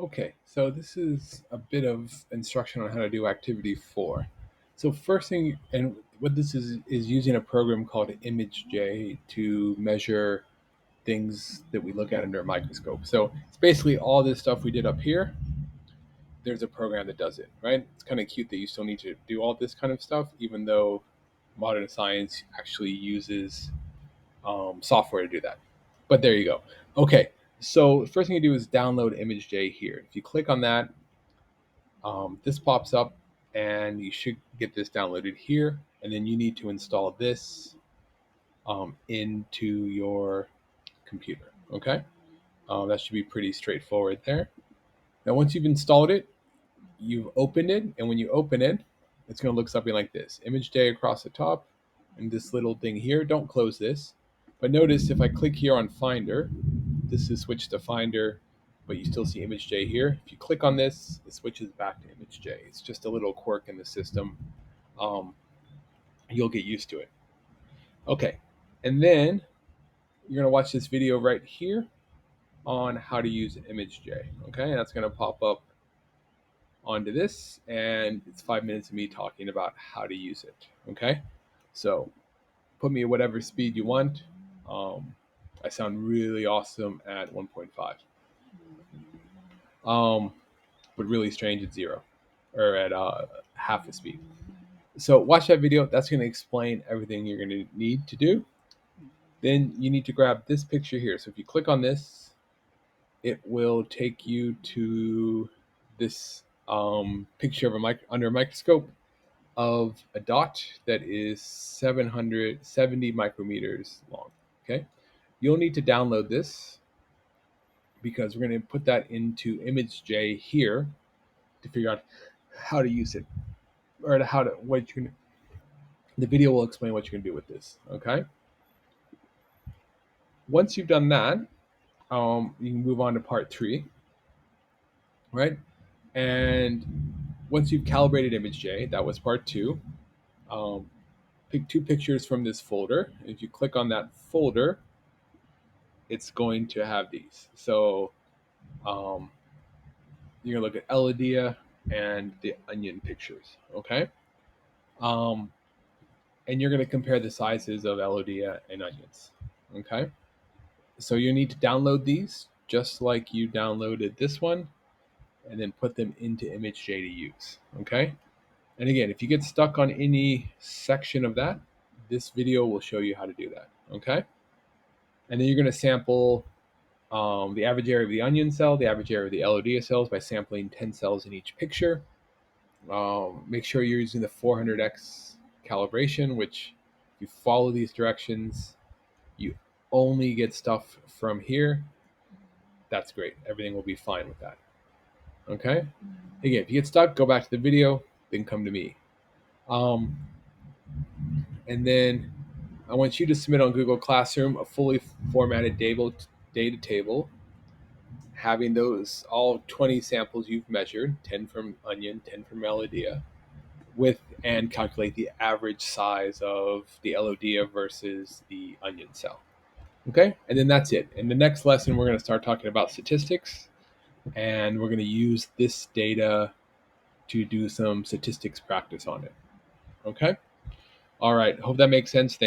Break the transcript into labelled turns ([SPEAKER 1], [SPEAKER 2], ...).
[SPEAKER 1] Okay, so this is a bit of instruction on how to do activity 4. So first thing, and what this is using a program called ImageJ to measure things that we look at under a microscope. So it's basically all this stuff we did up here. There's a program that does it, right? It's kind of cute that you still need to do all this kind of stuff, even though modern science actually uses software to do that. But there you go. Okay, so the first thing you do is download ImageJ here. If you click on that, this pops up and you should get this downloaded here. And then you need to install this into your computer. Okay, that should be pretty straightforward there. Now, once you've installed it, you've opened it. And when you open it, it's going to look something like this: ImageJ across the top and this little thing here. Don't close this. But notice if I click here on Finder, this is switched to Finder, but you still see ImageJ here. If you click on this, it switches back to ImageJ. It's just a little quirk in the system. Um, you'll get used to it. Okay, and then you're gonna watch this video right here on how to use ImageJ. Okay, and that's gonna pop up onto this, and it's 5 minutes of me talking about how to use it. Okay, so put me at whatever speed you want. I sound really awesome at 1.5. But really strange at 0 or at half the speed. So watch that video. That's going to explain everything you're going to need to do. Then you need to grab this picture here. So if you click on this, it will take you to this picture of under a microscope of a dot that is 770 micrometers long. Okay, you'll need to download this because we're going to put that into ImageJ here to figure out how to use it, or how to what you can. The video will explain what you can do with this. Okay. Once you've done that, you can move on to part 3, right? And once you've calibrated ImageJ, that was part 2. Pick 2 pictures from this folder. If you click on that folder, it's going to have these. So um, you're gonna look at Eladia and the onion pictures. Okay. Um, and you're going to compare the sizes of Eladia and onions. Okay. So you need to download these just like you downloaded this one, and then put them into ImageJ to use. Okay. And again, if you get stuck on any section of that, this video will show you how to do that. Okay. And then you're going to sample the average area of the onion cell, the average area of the Eladia cells by sampling 10 cells in each picture. Make sure you're using the 400x calibration, which if you follow these directions, you only get stuff from here. That's great. Everything will be fine with that. Okay. Again, if you get stuck, go back to the video, then come to me. And then I want you to submit on Google Classroom a fully formatted data table having those all 20 samples you've measured, 10 from onion, 10 from Eladia, with and calculate the average size of the Eladia versus the onion cell. Okay, and then that's it. In the next lesson, we're going to start talking about statistics, and we're going to use this data to do some statistics practice on it. Okay, all right. Hope that makes sense. Thank you.